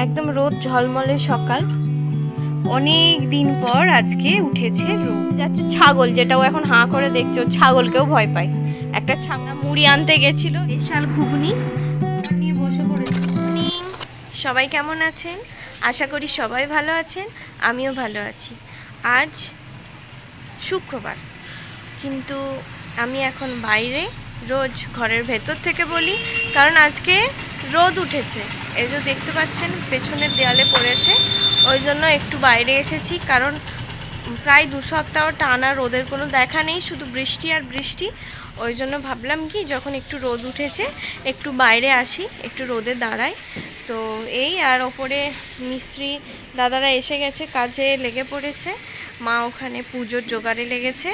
একদম রোদ ঝলমলে সকাল, অনেক দিন পর আজকে উঠেছে রোদ। যাচ্ছে ছাগল, যেটাও এখন হাঁ করে দেখছে, ও ছাগলকেও ভয় পায়। একটা ছাগল মুড়ি আনতে গেছিল, বিশাল ঘুগনি নিয়ে বসে পড়েছে। মর্নিং, সবাই কেমন আছেন? আশা করি সবাই ভালো আছেন, আমিও ভালো আছি। আজ শুক্রবার, কিন্তু আমি এখন বাইরে, রোজ ঘরের ভেতর থেকে বলি, কারণ আজকে রোদ উঠেছে। এই যে দেখতে পাচ্ছেন পেছনের দেয়ালে পড়েছে, ওই জন্য একটু বাইরে এসেছি। কারণ প্রায় 2 সপ্তাহ টানা রোদের কোনো দেখা নেই, শুধু বৃষ্টি আর বৃষ্টি। ওই জন্য ভাবলাম কি, যখন একটু রোদ উঠেছে একটু বাইরে আসি, একটু রোদে দাঁড়াই। তো এই, আর ওপরে মিস্ত্রি দাদারা এসে গেছে, কাজে লেগে পড়েছে। মা ওখানে পুজোর জোগাড়ে লেগেছে।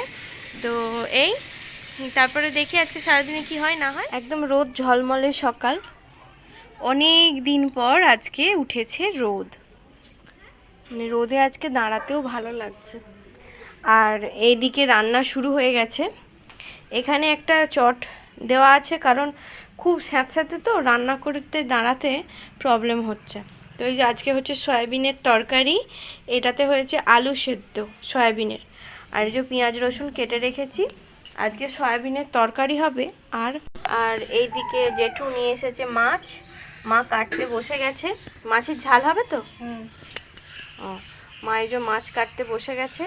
তো এই, তারপরে দেখি আজকে সারাদিনে কি হয় না হয়। একদম রোদ ঝলমলে সকাল, অনেক দিন পর আজকে উঠেছে রোদ। মানে রোদে আজকে দাঁড়াতেও ভালো লাগছে। আর এইদিকে রান্না শুরু হয়ে গেছে। এখানে একটা চট দেওয়া আছে, কারণ খুব স্যাঁতস্যাঁতে তো রান্না করতে দাঁড়াতে প্রবলেম হচ্ছে। তো এই যে আজকে হচ্ছে সয়াবিনের তরকারি, এটাতে হয়েছে আলু সেদ্ধ সয়াবিনের। আর এই যে পেঁয়াজ রসুন কেটে রেখেছি, আজকে সয়াবিনের তরকারি হবে। আর আর এইদিকে জেঠু নিয়ে এসেছে মাছ, মা কাটতে বসে গেছে। মাছের ঝাল হবে তো? ও, মা এই যে মাছ কাটতে বসে গেছে।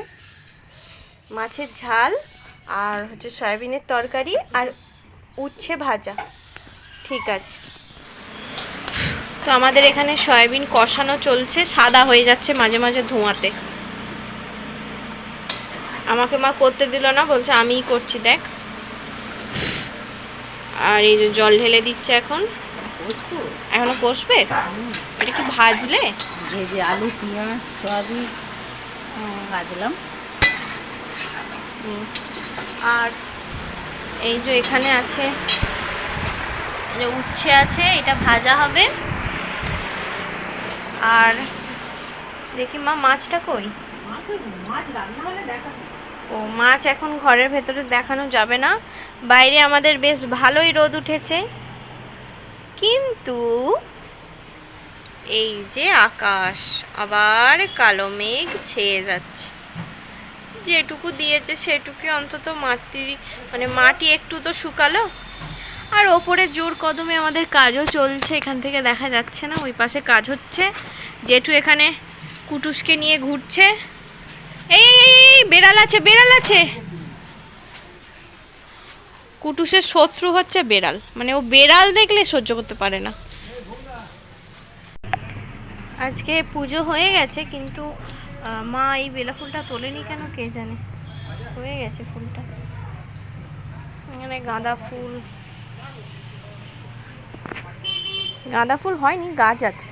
মাছের ঝাল আর হচ্ছে সয়াবিনের তরকারি আর উচ্ছে ভাজা। ঠিক আছে। তো আমাদের এখানে সয়াবিন কষানো চলছে, সাদা হয়ে যাচ্ছে মাঝে মাঝে ধোঁয়াতে। আমাকে মা করতে দিল না, বলছে আমিই করছি, দেখ। আর এই যে জল ঢেলে দিচ্ছে এখন। এখনো কষবে? এটা কি ভাজলে? এই যে আলু পেঁয়াজ সয়াবিন ভাজলাম। আর এই যে এখানে আছে, এই যে উচ্ছে আছে, এটা ভাজা হবে। আর দেখি মা মাছটা কই? মাছ রান্না হলে দেখা। ও, মাছ এখন ঘরের ভেতরে দেখানো যাবে না। বাইরে আমাদের বেশ ভালোই রোদ উঠেছে, কিন্তু এই যে আকাশ আবার কালো মেঘ ছেয়ে যাচ্ছে। যেটুকু দিয়েছে সেটুকু অন্তত মাটি একটু তো শুকালো। আর ওপরে জোর কদমে আমাদের কাজও চলছে, এখান থেকে দেখা যাচ্ছে না, ওই পাশে কাজ হচ্ছে। জেঠু এখানে কুটুসকে নিয়ে ঘুরছে। এই বেড়াল আছে, বেড়াল আছে। কুটুসের শত্রু হচ্ছে বেড়াল, মানে ও বেড়াল দেখলে সহ্য করতে পারে না। আজকে পুজো হয়ে গেছে, কিন্তু মা এই বেলা ফুলটা তোলেনি কেন কে জানে। হয়ে গেছে ফুলটা, এখানে গাঁদা ফুল, গাঁদা ফুল হয়নি, গাছ আছে।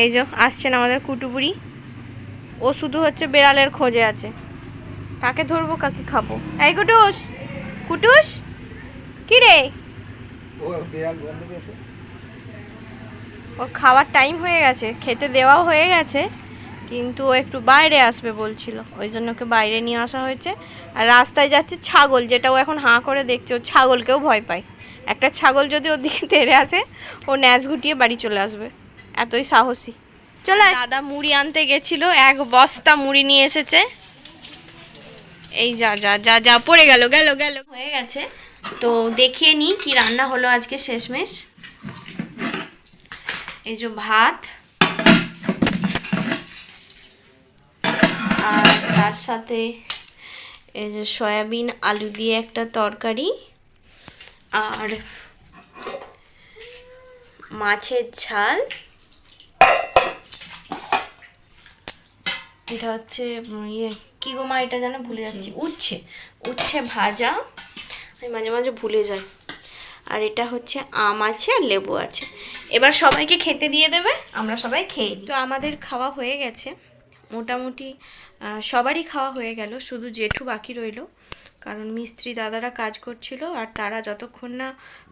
এই যে আসছেন আমাদের কুটুবুড়ি, ও শুধু হচ্ছে বেড়ালের খোঁজে আছে। কাকে ধরবো কাকে খাবো? এই কুটুস, কুটুস কি রে? ওর খাওয়ার টাইম হয়ে গেছে, খেতে দেওয়াও হয়ে গেছে, কিন্তু ও একটু বাইরে আসবে বলছিল, ওই জন্য ওকে বাইরে নিয়ে আসা হয়েছে। আর রাস্তায় যাচ্ছে ছাগল, যেটা ও এখন হাঁ করে দেখছে, ও ছাগলকেও ভয় পায়। একটা ছাগল যদি ওর দিকে তেড়ে আসে, ও ন্যাজ গুটিয়ে বাড়ি চলে আসবে, এতই সাহসী। চলে দাদা মুড়ি আনতে গেছিল, 1 বস্তা মুড়ি নিয়ে এসেছে। এই যা যা যা যা, পড়ে গেল গেল গেল, হয়ে গেছে। তো দেখিয়ে নিই কি রান্না হলো আজকে শেষমেশ। এই যে ভাত, আর তার সাথে এই যে সয়াবিন আলু দিয়ে একটা তরকারি, আর মাছের ঝাল, এটা হচ্ছে ইয়ে কি গো মা, এটা যেন ভুলে যাচ্ছি, উচ্ছে, উচ্ছে ভাজা, আমি মাঝে মাঝে ভুলে যাই। আর এটা হচ্ছে আম আছে আর লেবু আছে। এবার সবাইকে খেতে দিয়ে দেবে, আমরা সবাই খেয়ে নিই। তো আমাদের খাওয়া হয়ে গেছে মোটামুটি, সবারই খাওয়া হয়ে গেল, শুধু জেঠু বাকি রইলো। কারণ মিস্ত্রি দাদারা কাজ করছিল, আর তারা যতক্ষণ না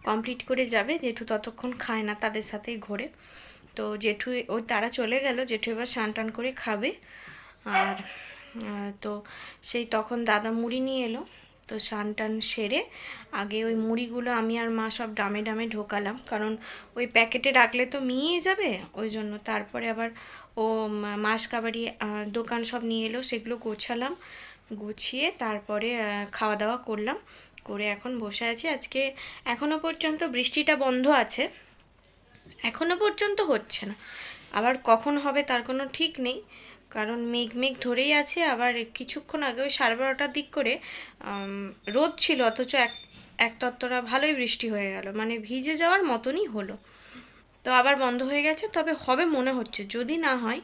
কমপ্লিট করে যাবে জেঠু ততক্ষণ খায় না, তাদের সাথেই ঘোরে। তো জেঠু ওই তারা চলে গেল, জেঠু এবার স্নান টান করে খাবে। আর তো সেই তখন দাদা মুড়ি নিয়ে এলো, তো স্নান টান সেরে আগে ওই মুড়িগুলো আমি আর মা সব ড্রামে ড্রামে ঢোকালাম, কারণ ওই প্যাকেটে রাখলে তো মিয়ে যাবে, ওই জন্য। তারপরে আবার ও মাসকাবাড়ি দোকান সব নিয়ে এলো, সেগুলো গোছালাম, গুছিয়ে তারপরে খাওয়া দাওয়া করলাম, করে এখন বসে আছি। আজকে এখনো পর্যন্ত বৃষ্টিটা বন্ধ আছে, এখনো পর্যন্ত হচ্ছে না, আবার কখন হবে তার কোনো ঠিক নেই, কারণ মেঘ মেঘ ধরেই আছে। আবার কিছুক্ষণ আগে ওই 12:30টার দিক করে রোদ ছিল, অথচ এক তত্তরা ভালোই বৃষ্টি হয়ে গেল, মানে ভিজে যাওয়ার মতনই হলো। তো আবার বন্ধ হয়ে গেছে, তবে হবে মনে হচ্ছে। যদি না হয়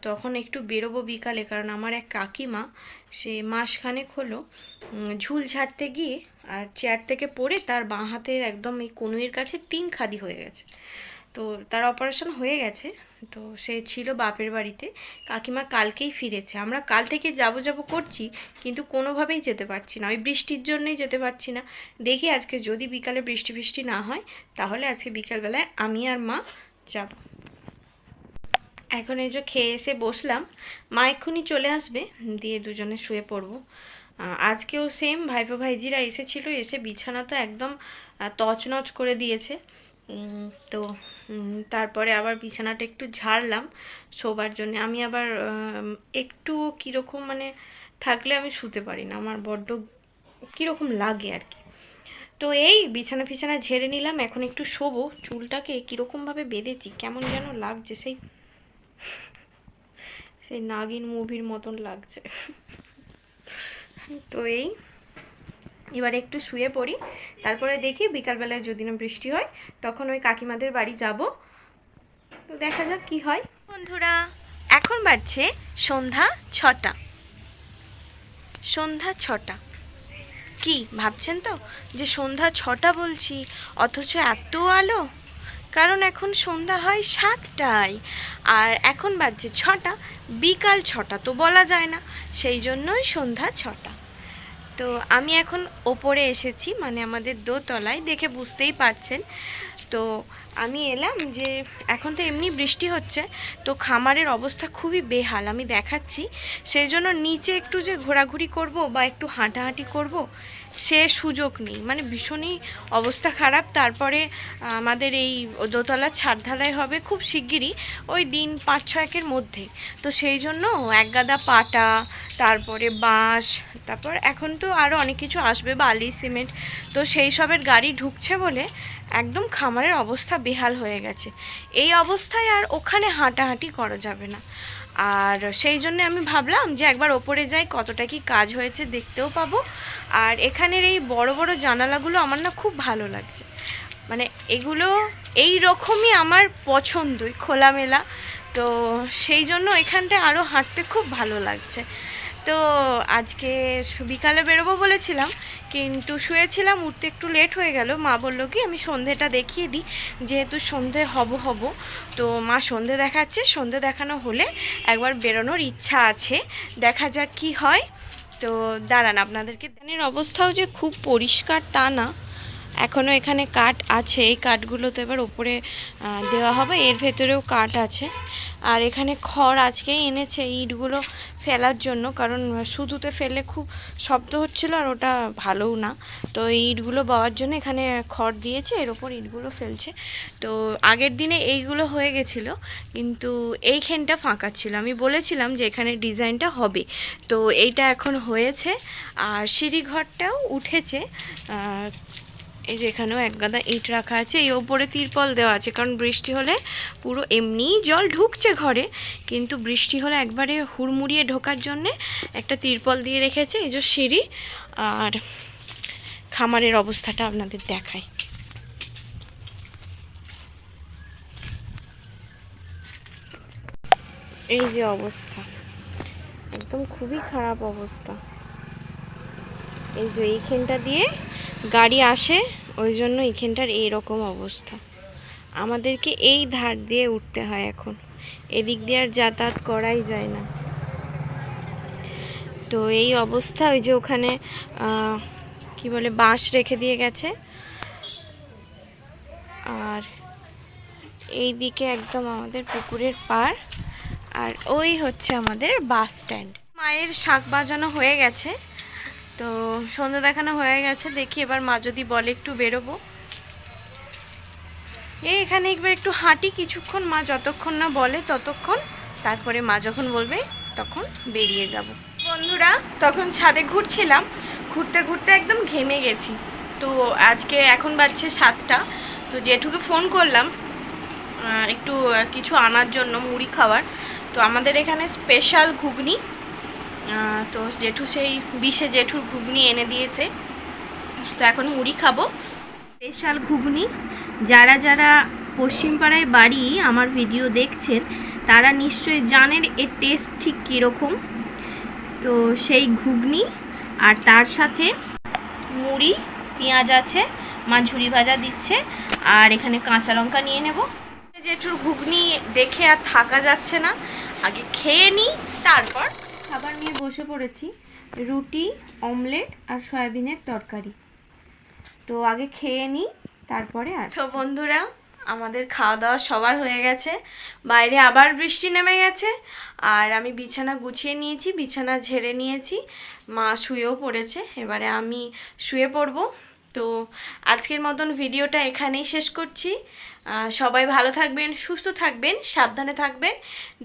তখন একটু বেরোবো বিকালে, কারণ আমার এক কাকিমা সে মাসখানেক হলো ঝুল ঝাড়তে গিয়ে আর চেয়ার থেকে পড়ে তার বাঁ হাতের একদম এই কনুইয়ের কাছে 3 খাদি হয়ে গেছে। তো তার অপারেশন হয়ে গেছে, তো সে ছিল বাপের বাড়িতে। কাকিমা কালকেই ফিরেছে, আমরা কাল থেকে যাব করছি, কিন্তু কোনোভাবেই যেতে পারছি না, ওই বৃষ্টির জন্যই যেতে পারছি না। দেখি আজকে যদি বিকালে বৃষ্টি না হয়, তাহলে আজকে বিকালবেলায় আমি আর মা যাব। এখন এই যে খেয়ে এসে বসলাম, মা এক্ষুনি চলে আসবে, দিয়ে দুজনে শুয়ে পড়বো। আজকেও সেম ভাইপো ভাইজিরা এসেছিল, এসে বিছানা তো একদম তছনছ করে দিয়েছে। তো তারপরে আবার বিছানাটা একটু ঝাড়লাম শোবার জন্য। আমি আবার একটু কীরকম মানে থাকলে আমি শুতে পারি না, আমার বড্ড কীরকম লাগে আর কি। তো এই বিছানা ঝেড়ে নিলাম, এখন একটু শোবো। চুলটাকে কীরকমভাবে বেঁধেছি, কেমন যেন লাগছে, সেই নাগিন মুভির মতন লাগছে। তো এই এবার একটু শুয়ে পড়ি, তারপরে দেখি বিকালবেলায় যদি না বৃষ্টি হয় তখন ওই কাকিমাদের বাড়ি যাব। তো দেখা যাক কি হয়। বন্ধুরা, এখন বাজছে সন্ধ্যা 6টা। সন্ধ্যা 6টা কি ভাবছেন তো যে সন্ধ্যা 6টা বলছি, অথচ এত আলো? কারণ এখন সন্ধ্যা হয় 7টায়, আর এখন বাজছে 6টা, বিকাল 6টা তো বলা যায় না, সেই জন্যই সন্ধ্যা 6টা। তো আমি এখন ওপরে এসেছি, মানে আমাদের দোতলায়, দেখে বুঝতেই পারছেন। তো আমি এলাম যে এখন তো এমনি বৃষ্টি হচ্ছে, তো খামারের অবস্থা খুবই বেহাল, আমি দেখাচ্ছি। সেই জন্য নিচে একটু যে ঘোরাঘুরি করব বা একটু হাঁটাহাঁটি করব, সে সুযোগ নেই, মানে ভীষণই অবস্থা খারাপ। তারপরে আমাদের এই দোতলার ছাদ ঢালাই হবে খুব শিগগিরই, ওই দিন 5-6 মধ্যে। তো সেই জন্য এক গাদা পাটা, তারপরে বাঁশ, তারপর এখন তো আরও অনেক কিছু আসবে, বালি সিমেন্ট, তো সেই সবের গাড়ি ঢুকছে বলে একদম খামারের অবস্থা বেহাল হয়ে গেছে। এই অবস্থায় আর ওখানে হাঁটাহাঁটি করা যাবে না, আর সেই জন্য আমি ভাবলাম যে একবার ওপরে যাই, কতটা কি কাজ হয়েছে দেখতেও পাবো। আর এখানের এই বড় বড় জানালাগুলো আমার না খুব ভালো লাগছে, মানে এগুলো এই রকমই আমার পছন্দই, খোলামেলা। তো সেই জন্য এখানটায় আরও হাঁটতে খুব ভালো লাগছে। তো আজকে বিকালে বেরোবো বলেছিলাম, কিন্তু শুয়েছিলাম, উঠতে একটু লেট হয়ে গেল। মা বললো কি আমি সন্ধেটা দেখিয়ে দিই, যেহেতু সন্ধে হব। তো মা সন্ধে দেখাচ্ছে, সন্ধে দেখানো হলে একবার বেরোনোর ইচ্ছা আছে, দেখা যাক কি হয়। তো দাঁড়ান আপনাদেরকে। ধানের অবস্থাও যে খুব পরিষ্কার তা না, এখনও এখানে কাঠ আছে, এই কাঠগুলো তো এবার ওপরে দেওয়া হবে, এর ভেতরেও কাঠ আছে। আর এখানে খড় আজকেই এনেছে ইটগুলো ফেলার জন্য, কারণ শুধুতে ফেলে খুব শব্দ হচ্ছিল আর ওটা ভালোও না। তো এই ইটগুলো বওয়ার জন্য এখানে খড় দিয়েছে, এর ওপর ইটগুলো ফেলছে। তো আগের দিনে এইগুলো হয়ে গেছিলো, কিন্তু এইখানটা ফাঁকা ছিল, আমি বলেছিলাম যে এখানে ডিজাইনটা হবে, তো এইটা এখন হয়েছে। আর সিঁড়িঘরটাও উঠেছে, এই যে এখানেও এক গাদা ইট রাখা আছে, এই ওপরে তিরপল দেওয়া আছে, কারণ বৃষ্টি হলে পুরো এমনিই জল ঢুকছে ঘরে, কিন্তু বৃষ্টি হলে একবারে হুড়মুড়িয়ে ঢোকার জন্যে একটা তিরপল দিয়ে রেখেছে। এই যে সিঁড়ি, আর খামারের অবস্থাটা আপনাদের দেখাই। এই যে অবস্থা, একদম খুবই খারাপ অবস্থা। এই যে এইখানটা দিয়ে গাড়ি আসে, ওই জন্য এইখানটার এইরকম অবস্থা। আমাদেরকে এই ধার দিয়ে উঠতে হয়, এখন এদিক দিয়ে আর যাতায়াত করাই যায় না। তো এই অবস্থা। ওই যে ওখানে কি বলে বাঁশ রেখে দিয়ে গেছে, আর এই দিকে একদম আমাদের পুকুরের পাড়, আর ওই হচ্ছে আমাদের বাস স্ট্যান্ড। মায়ের শাক বাজানো হয়ে গেছে, তো সন্ধ্যা দেখানো হয়ে গেছে, দেখি এবার মা যদি বলে একটু বেরোবো। এখানে একবার একটু হাঁটি কিছুক্ষণ, মা যতক্ষণ না বলে ততক্ষণ, তারপরে মা যখন বলবে তখন বেরিয়ে যাব। বন্ধুরা তখন ছাদে ঘুরছিলাম, ঘুরতে ঘুরতে একদম ঘেমে গেছি। তো আজকে এখন বাজছে 7টা, তো জেঠুকে ফোন করলাম একটু কিছু আনার জন্য, মুড়ি খাওয়ার। তো আমাদের এখানে স্পেশাল ঘুগনি, তো জেঠু সেই জেঠুর ঘুগনি এনে দিয়েছে। তো এখন মুড়ি খাবো, স্পেশাল ঘুগনি। যারা যারা পশ্চিমপাড়ায় বাড়ি আমার ভিডিও দেখছেন তারা নিশ্চয়ই জানেন এর টেস্ট ঠিক কীরকম। তো সেই ঘুগনি আর তার সাথে মুড়ি, পেঁয়াজ আছে, মা ঝুরি ভাজা দিচ্ছে, আর এখানে কাঁচা লঙ্কা নিয়ে নেব। জেঠুর ঘুগনি দেখে আর থাকা যাচ্ছে না, আগে খেয়ে নিই তারপর খাবার নিয়ে বসে পড়েছি। রুটি, অমলেট আর সয়াবিনের তরকারি। তো আগে খেয়ে নিই তারপরে তো বন্ধুরা আমাদের খাওয়া দাওয়া সবার হয়ে গেছে, বাইরে আবার বৃষ্টি নেমে গেছে, আর আমি বিছানা গুছিয়ে নিয়েছি, বিছানা ঝেড়ে নিয়েছি, মা শুয়েও পড়েছে, এবারে আমি শুয়ে পড়ব। তো আজকের মতন ভিডিওটা এখানেই শেষ করছি। সবাই ভালো থাকবেন, সুস্থ থাকবেন, সাবধানে থাকবেন।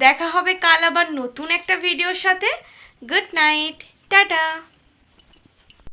দেখা হবে কাল আবার নতুন একটা ভিডিওর সাথে। Good night, tata.